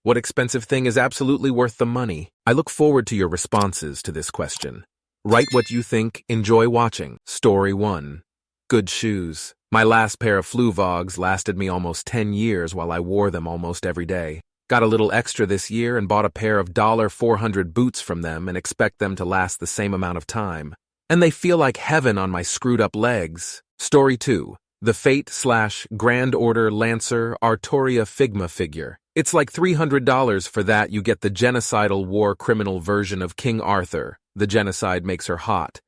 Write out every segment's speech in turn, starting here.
What expensive thing is absolutely worth the money? I look forward to your responses to this question. Write what you think. Enjoy watching. Story 1. Good shoes. My last pair of Fluvogs lasted me almost 10 years while I wore them almost every day. Got a little extra this year and bought a pair of $400 boots from them and expect them to last the same amount of time. And they feel like heaven on my screwed up legs. Story 2. The Fate/Grand Order Lancer Artoria Figma figure. It's like $300 for that. You get the genocidal war criminal version of King Arthur. The genocide makes her hot.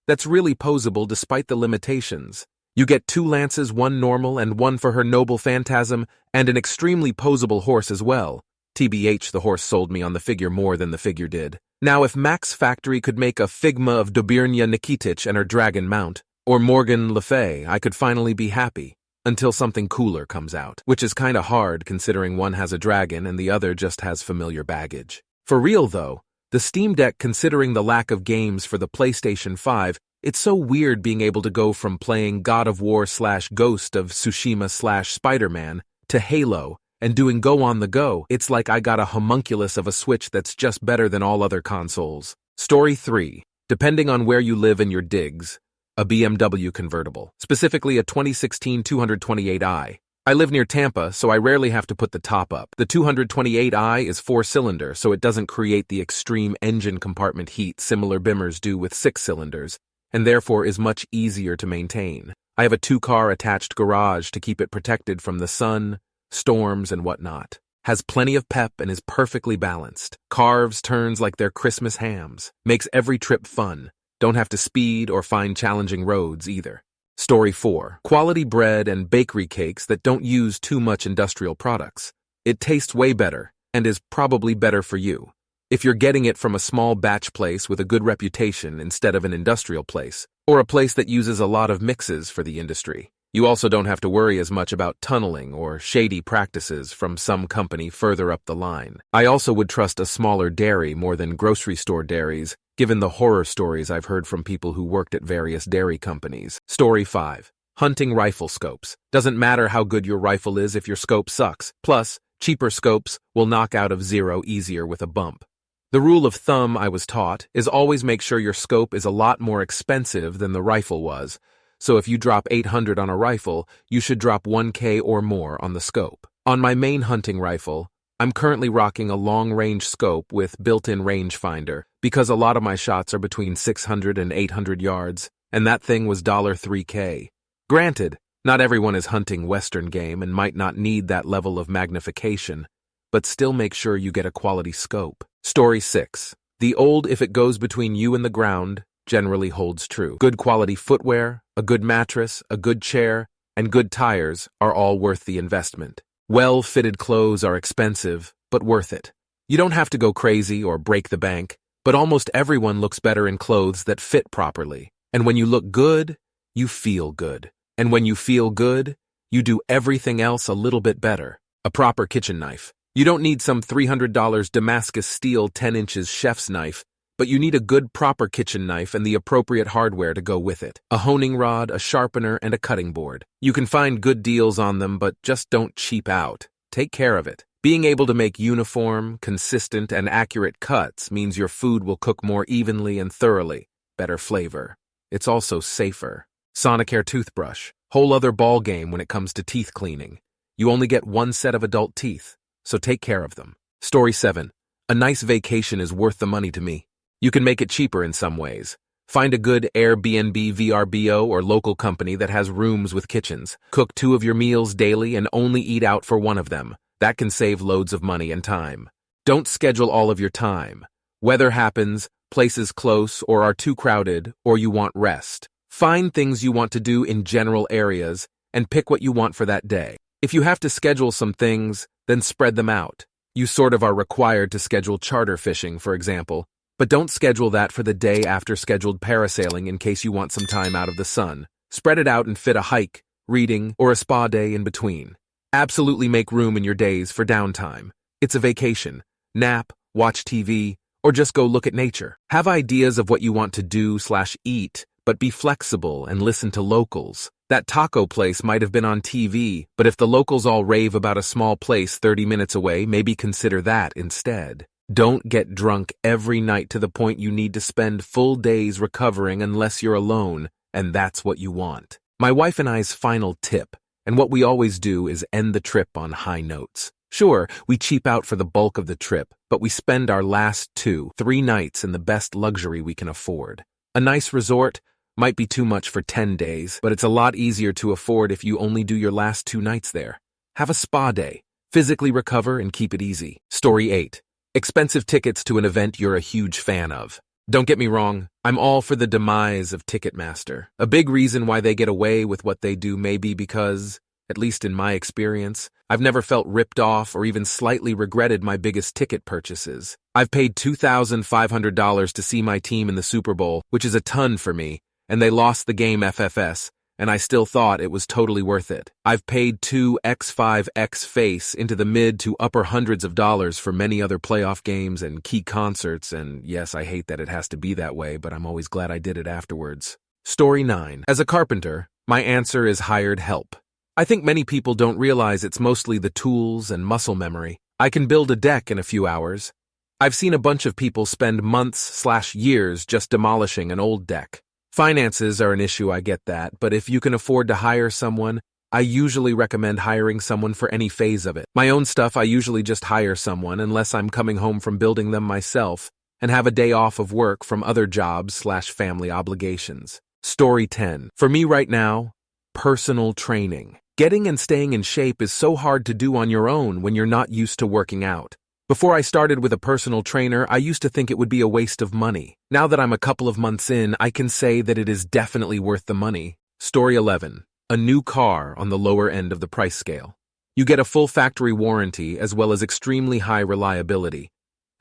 That's really posable despite the limitations. You get 2 lances, 1 normal and 1 for her noble phantasm, and an extremely posable horse as well. TBH, the horse sold me on the figure more than the figure did. Now if Max Factory could make a Figma of Dobirnya Nikitic and her dragon mount, or Morgan Le Fay, I could finally be happy. Until something cooler comes out, which is kinda hard considering one has a dragon and the other just has familiar baggage. For real though, the Steam Deck, considering the lack of games for the PlayStation 5, it's so weird being able to go from playing God of War/Ghost of Tsushima/Spider-Man to Halo and doing Go on the Go. It's like I got a homunculus of a Switch that's just better than all other consoles. Story 3. Depending on where you live in your digs, a BMW convertible, specifically a 2016 228i. I live near Tampa, so I rarely have to put the top up. The 228i is 4-cylinder, so it doesn't create the extreme engine compartment heat similar Bimmers do with 6 cylinders, and therefore is much easier to maintain. I have a 2-car attached garage to keep it protected from the sun, storms, and whatnot. Has plenty of pep and is perfectly balanced. Carves turns like they're Christmas hams. Makes every trip fun. Don't have to speed or find challenging roads either. Story 4. Quality bread and bakery cakes that don't use too much industrial products. It tastes way better and is probably better for you. If you're getting it from a small batch place with a good reputation instead of an industrial place, or a place that uses a lot of mixes for the industry. You also don't have to worry as much about tunneling or shady practices from some company further up the line. I also would trust a smaller dairy more than grocery store dairies, given the horror stories I've heard from people who worked at various dairy companies. Story 5. Hunting rifle scopes. Doesn't matter how good your rifle is if your scope sucks. Plus, cheaper scopes will knock out of 0 easier with a bump. The rule of thumb I was taught is always make sure your scope is a lot more expensive than the rifle was. So if you drop $800 on a rifle, you should drop $1K or more on the scope. On my main hunting rifle, I'm currently rocking a long-range scope with built-in rangefinder because a lot of my shots are between 600 and 800 yards, and that thing was $3K. Granted, not everyone is hunting Western game and might not need that level of magnification, but still make sure you get a quality scope. Story 6. The old "if it goes between you and the ground" generally holds true. Good quality footwear, a good mattress, a good chair, and good tires are all worth the investment. Well-fitted clothes are expensive, but worth it. You don't have to go crazy or break the bank, but almost everyone looks better in clothes that fit properly. And when you look good, you feel good. And when you feel good, you do everything else a little bit better. A proper kitchen knife. You don't need some $300 Damascus steel 10 inches chef's knife, but you need a good proper kitchen knife and the appropriate hardware to go with it. A honing rod, a sharpener, and a cutting board. You can find good deals on them, but just don't cheap out. Take care of it. Being able to make uniform, consistent, and accurate cuts means your food will cook more evenly and thoroughly. Better flavor. It's also safer. Sonicare toothbrush. Whole other ball game when it comes to teeth cleaning. You only get 1 set of adult teeth, so take care of them. Story 7. A nice vacation is worth the money to me. You can make it cheaper in some ways. Find a good Airbnb, VRBO, or local company that has rooms with kitchens. Cook 2 of your meals daily and only eat out for 1 of them. That can save loads of money and time. Don't schedule all of your time. Weather happens, places close or are too crowded, or you want rest. Find things you want to do in general areas and pick what you want for that day. If you have to schedule some things, then spread them out. You sort of are required to schedule charter fishing, for example, but don't schedule that for the day after scheduled parasailing in case you want some time out of the sun. Spread it out and fit a hike, reading, or a spa day in between. Absolutely make room in your days for downtime. It's a vacation. Nap, watch TV, or just go look at nature. Have ideas of what you want to do/eat but be flexible and listen to locals. That taco place might have been on TV, but if the locals all rave about a small place 30 minutes away, maybe consider that instead. Don't get drunk every night to the point you need to spend full days recovering unless you're alone, and that's what you want. My wife and I's final tip, and what we always do, is end the trip on high notes. Sure, we cheap out for the bulk of the trip, but we spend our last 2-3 nights in the best luxury we can afford. A nice resort might be too much for 10 days, but it's a lot easier to afford if you only do your last 2 nights there. Have a spa day, physically recover, and keep it easy. Story 8. Expensive tickets to an event you're a huge fan of. Don't get me wrong, I'm all for the demise of Ticketmaster. A big reason why they get away with what they do may be because, at least in my experience, I've never felt ripped off or even slightly regretted my biggest ticket purchases. I've paid $2,500 to see my team in the Super Bowl, which is a ton for me, and they lost the game FFS, and I still thought it was totally worth it. I've paid 2 X5X face into the mid to upper hundreds of dollars for many other playoff games and key concerts, and yes, I hate that it has to be that way, but I'm always glad I did it afterwards. Story 9. As a carpenter, my answer is hired help. I think many people don't realize it's mostly the tools and muscle memory. I can build a deck in a few hours. I've seen a bunch of people spend months/years just demolishing an old deck. Finances are an issue, I get that, but if you can afford to hire someone, I usually recommend hiring someone for any phase of it. My own stuff, I usually just hire someone unless I'm coming home from building them myself and have a day off of work from other jobs/family obligations. Story 10. For me right now, personal training. Getting and staying in shape is so hard to do on your own when you're not used to working out. Before I started with a personal trainer, I used to think it would be a waste of money. Now that I'm a couple of months in, I can say that it is definitely worth the money. Story 11. A new car on the lower end of the price scale. You get a full factory warranty as well as extremely high reliability.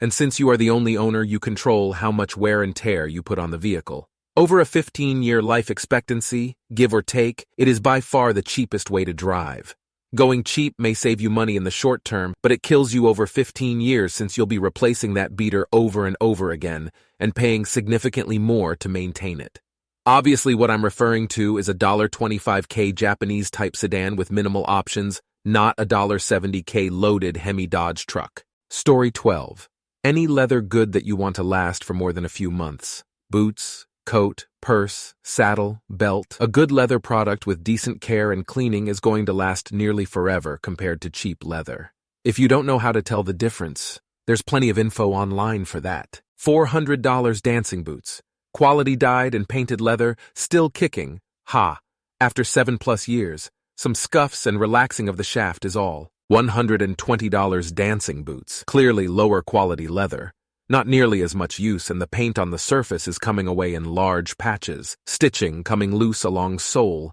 And since you are the only owner, you control how much wear and tear you put on the vehicle. Over a 15-year life expectancy, give or take, it is by far the cheapest way to drive. Going cheap may save you money in the short term, but it kills you over 15 years since you'll be replacing that beater over and over again and paying significantly more to maintain it. Obviously, what I'm referring to is a $25K Japanese-type sedan with minimal options, not a $70K loaded Hemi Dodge truck. Story 12. Any leather good that you want to last for more than a few months. Boots, coat, purse, saddle, belt. A good leather product with decent care and cleaning is going to last nearly forever compared to cheap leather. If you don't know how to tell the difference, there's plenty of info online for that. $400 dancing boots. Quality dyed and painted leather, still kicking. Ha! After 7+ years, some scuffs and relaxing of the shaft is all. $120 dancing boots. Clearly lower quality leather. Not nearly as much use, and the paint on the surface is coming away in large patches, stitching coming loose along sole,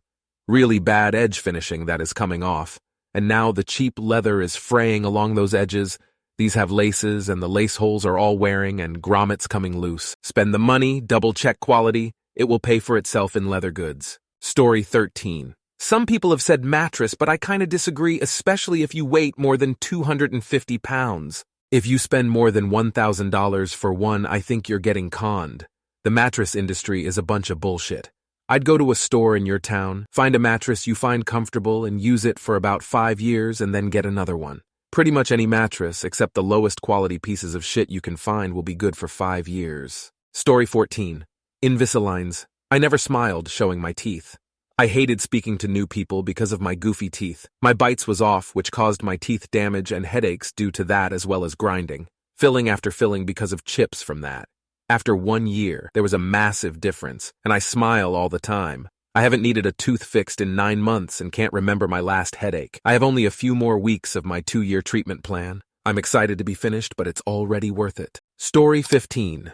really bad edge finishing that is coming off, and now the cheap leather is fraying along those edges. These have laces, and the lace holes are all wearing, and grommets coming loose. Spend the money, double-check quality, it will pay for itself in leather goods. Story 13. Some people have said mattress, but I kinda disagree, especially if you weight more than 250 pounds. If you spend more than $1,000 for one, I think you're getting conned. The mattress industry is a bunch of bullshit. I'd go to a store in your town, find a mattress you find comfortable and use it for about 5 years and then get another one. Pretty much any mattress, except the lowest quality pieces of shit you can find, will be good for 5 years. Story 14. Invisaligns. I never smiled showing my teeth. I hated speaking to new people because of my goofy teeth. My bites was off, which caused my teeth damage and headaches due to that as well as grinding. Filling after filling because of chips from that. After 1 year, there was a massive difference, and I smile all the time. I haven't needed a tooth fixed in 9 months and can't remember my last headache. I have only a few more weeks of my 2-year treatment plan. I'm excited to be finished, but it's already worth it. Story 15.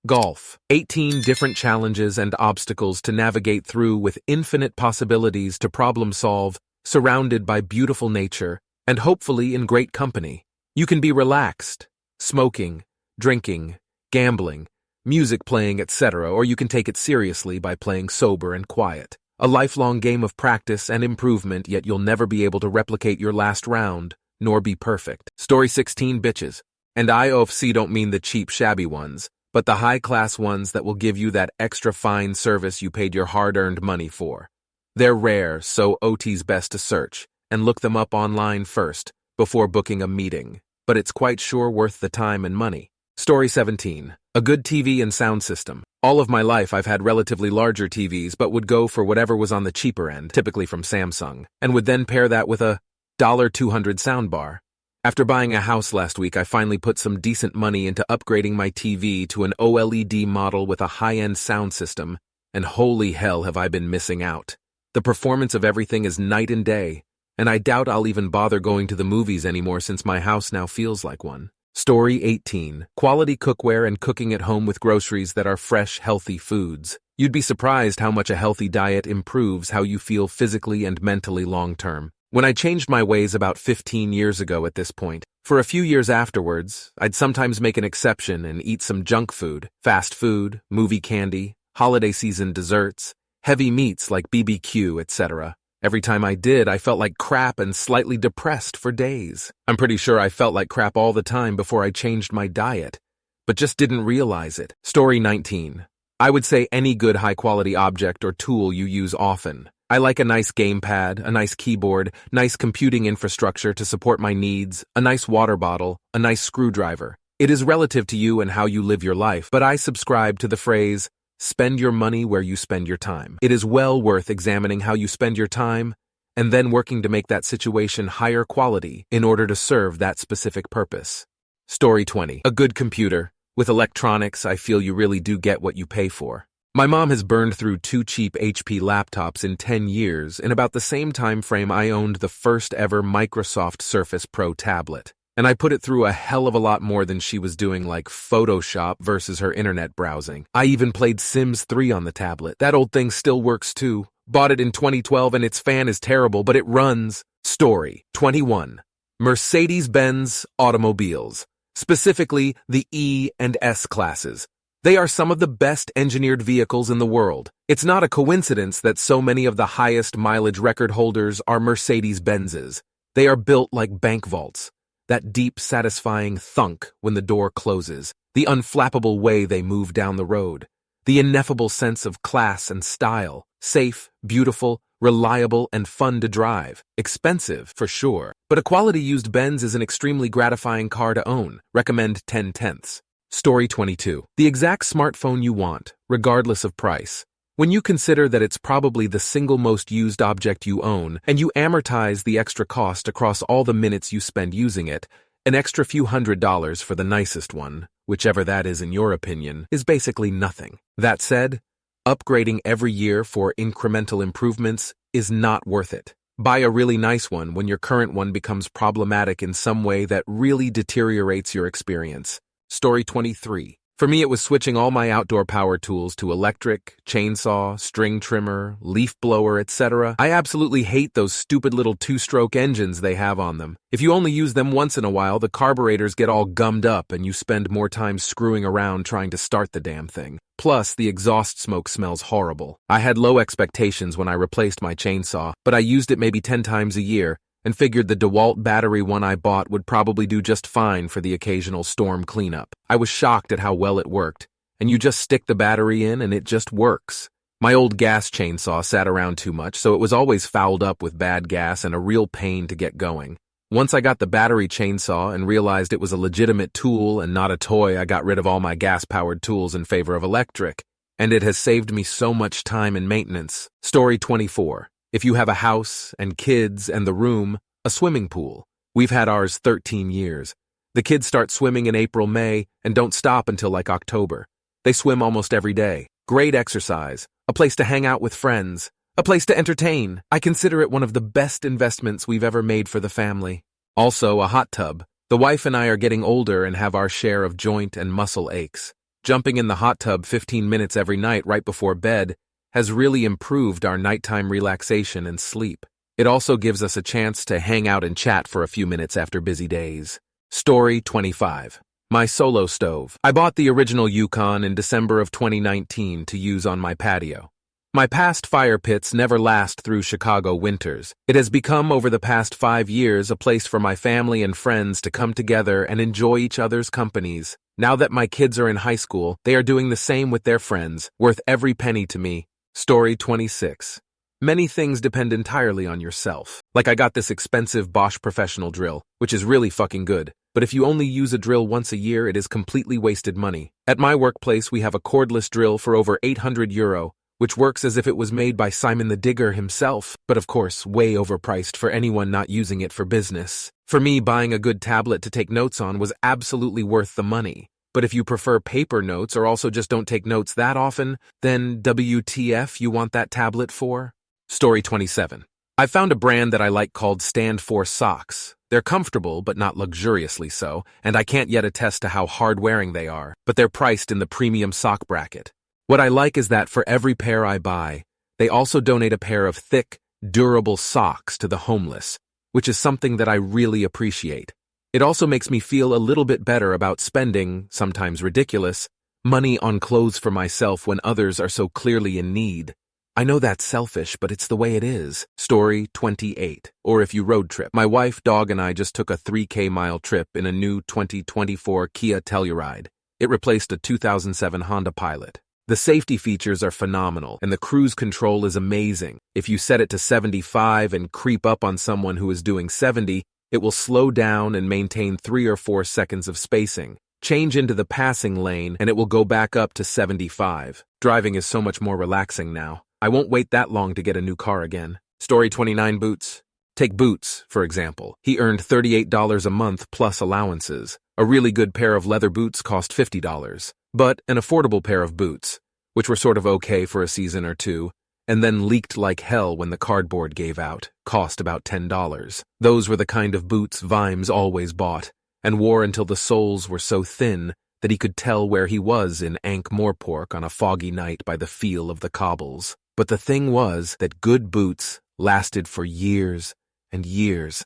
Golf. 18 different challenges and obstacles to navigate through with infinite possibilities to problem solve, surrounded by beautiful nature, and hopefully in great company. You can be relaxed, smoking, drinking, gambling, music playing, etc., or you can take it seriously by playing sober and quiet. A lifelong game of practice and improvement, yet you'll never be able to replicate your last round, nor be perfect. Story 16, bitches. And I OFC don't mean the cheap, shabby ones, but the high-class ones that will give you that extra fine service you paid your hard-earned money for. They're rare, so OT's best to search and look them up online first before booking a meeting, but it's quite sure worth the time and money. Story 17. A good TV and sound system. All of my life I've had relatively larger TVs but would go for whatever was on the cheaper end, typically from Samsung, and would then pair that with a $200 soundbar. After buying a house last week, I finally put some decent money into upgrading my TV to an OLED model with a high-end sound system, and holy hell have I been missing out. The performance of everything is night and day, and I doubt I'll even bother going to the movies anymore since my house now feels like one. Story 18. Quality cookware and cooking at home with groceries that are fresh, healthy foods. You'd be surprised how much a healthy diet improves how you feel physically and mentally long-term. When I changed my ways about 15 years ago at this point, for a few years afterwards, I'd sometimes make an exception and eat some junk food, fast food, movie candy, holiday season desserts, heavy meats like BBQ, etc. Every time I did, I felt like crap and slightly depressed for days. I'm pretty sure I felt like crap all the time before I changed my diet, but just didn't realize it. Story 19. I would say any good high-quality object or tool you use often. I like a nice gamepad, a nice keyboard, nice computing infrastructure to support my needs, a nice water bottle, a nice screwdriver. It is relative to you and how you live your life, but I subscribe to the phrase, spend your money where you spend your time. It is well worth examining how you spend your time and then working to make that situation higher quality in order to serve that specific purpose. Story 20. A good computer. With electronics, I feel you really do get what you pay for. My mom has burned through 2 cheap HP laptops in 10 years, in about the same time frame I owned the first ever Microsoft Surface Pro tablet. And I put it through a hell of a lot more than she was doing, like Photoshop versus her internet browsing. I even played Sims 3 on the tablet. That old thing still works too. Bought it in 2012 and its fan is terrible, but it runs. Story 21. Mercedes-Benz automobiles, specifically the E and S classes. They are some of the best engineered vehicles in the world. It's not a coincidence that so many of the highest mileage record holders are Mercedes-Benzes. They are built like bank vaults. That deep, satisfying thunk when the door closes, the unflappable way they move down the road, the ineffable sense of class and style, safe, beautiful, reliable, and fun to drive. Expensive, for sure, but a quality used Benz is an extremely gratifying car to own. Recommend 10/10. Story 22. The exact smartphone you want, regardless of price. When you consider that it's probably the single most used object you own, and you amortize the extra cost across all the minutes you spend using it, an extra few $100s for the nicest one, whichever that is in your opinion, is basically nothing. That said, upgrading every year for incremental improvements is not worth it. Buy a really nice one when your current one becomes problematic in some way that really deteriorates your experience. Story 23. For me, it was switching all my outdoor power tools to electric, chainsaw, string trimmer, leaf blower, etc. I absolutely hate those stupid little 2-stroke engines they have on them. If you only use them once in a while, the carburetors get all gummed up and you spend more time screwing around trying to start the damn thing. Plus, the exhaust smoke smells horrible. I had low expectations when I replaced my chainsaw, but I used it maybe 10 times a year, and figured the DeWalt battery one I bought would probably do just fine for the occasional storm cleanup. I was shocked at how well it worked, and you just stick the battery in and it just works. My old gas chainsaw sat around too much, so it was always fouled up with bad gas and a real pain to get going. Once I got the battery chainsaw and realized it was a legitimate tool and not a toy, I got rid of all my gas-powered tools in favor of electric, and it has saved me so much time and maintenance. Story 24. If you have a house and kids and the room, a swimming pool. We've had ours 13 years. The kids start swimming in April, May, and don't stop until like October. They swim almost every day. Great exercise, a place to hang out with friends, a place to entertain. I consider it one of the best investments we've ever made for the family. Also, a hot tub. The wife and I are getting older and have our share of joint and muscle aches. Jumping in the hot tub 15 minutes every night right before bed has really improved our nighttime relaxation and sleep. It also gives us a chance to hang out and chat for a few minutes after busy days. Story 25. My solo stove. I bought the original Yukon in December of 2019 to use on my patio. My past fire pits never last through Chicago winters. It has become, over the past 5 years, a place for my family and friends to come together and enjoy each other's companies. Now that my kids are in high school, they are doing the same with their friends, worth every penny to me. Story 26. Many things depend entirely on yourself. Like, I got this expensive Bosch professional drill, which is really fucking good. But if you only use a drill once a year, it is completely wasted money. At my workplace, we have a cordless drill for over €800, which works as if it was made by Simon the Digger himself, but of course, way overpriced for anyone not using it for business. For me, buying a good tablet to take notes on was absolutely worth the money. But if you prefer paper notes or also just don't take notes that often, then WTF you want that tablet for? Story 27. I found a brand that I like called Stand For Socks. They're comfortable, but not luxuriously so, and I can't yet attest to how hard-wearing they are, but they're priced in the premium sock bracket. What I like is that for every pair I buy, they also donate a pair of thick, durable socks to the homeless, which is something that I really appreciate. It also makes me feel a little bit better about spending, sometimes ridiculous, money on clothes for myself when others are so clearly in need. I know that's selfish, but it's the way it is. Story 28. Or if you road trip. My wife, dog, and I just took a 3K mile trip in a new 2024 Kia Telluride. It replaced a 2007 Honda Pilot. The safety features are phenomenal, and the cruise control is amazing. If you set it to 75 and creep up on someone who is doing 70, it will slow down and maintain 3 or 4 seconds of spacing. Change into the passing lane, and it will go back up to 75. Driving is so much more relaxing now. I won't wait that long to get a new car again. Story 29. Boots. Take Boots, for example. He earned $38 a month plus allowances. A really good pair of leather boots cost $50. But an affordable pair of boots, which were sort of okay for a season or two, and then leaked like hell when the cardboard gave out, cost about $10. Those were the kind of boots Vimes always bought, and wore until the soles were so thin that he could tell where he was in Ankh-Morpork on a foggy night by the feel of the cobbles. But the thing was that good boots lasted for years and years.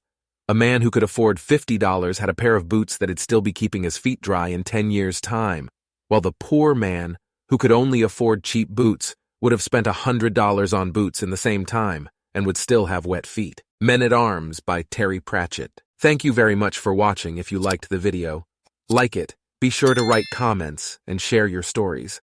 A man who could afford $50 had a pair of boots that'd still be keeping his feet dry in 10 years' time, while the poor man, who could only afford cheap boots, would have spent $100 on boots in the same time and would still have wet feet. Men at Arms by Terry Pratchett. Thank you very much for watching. If you liked the video, like it, be sure to write comments and share your stories.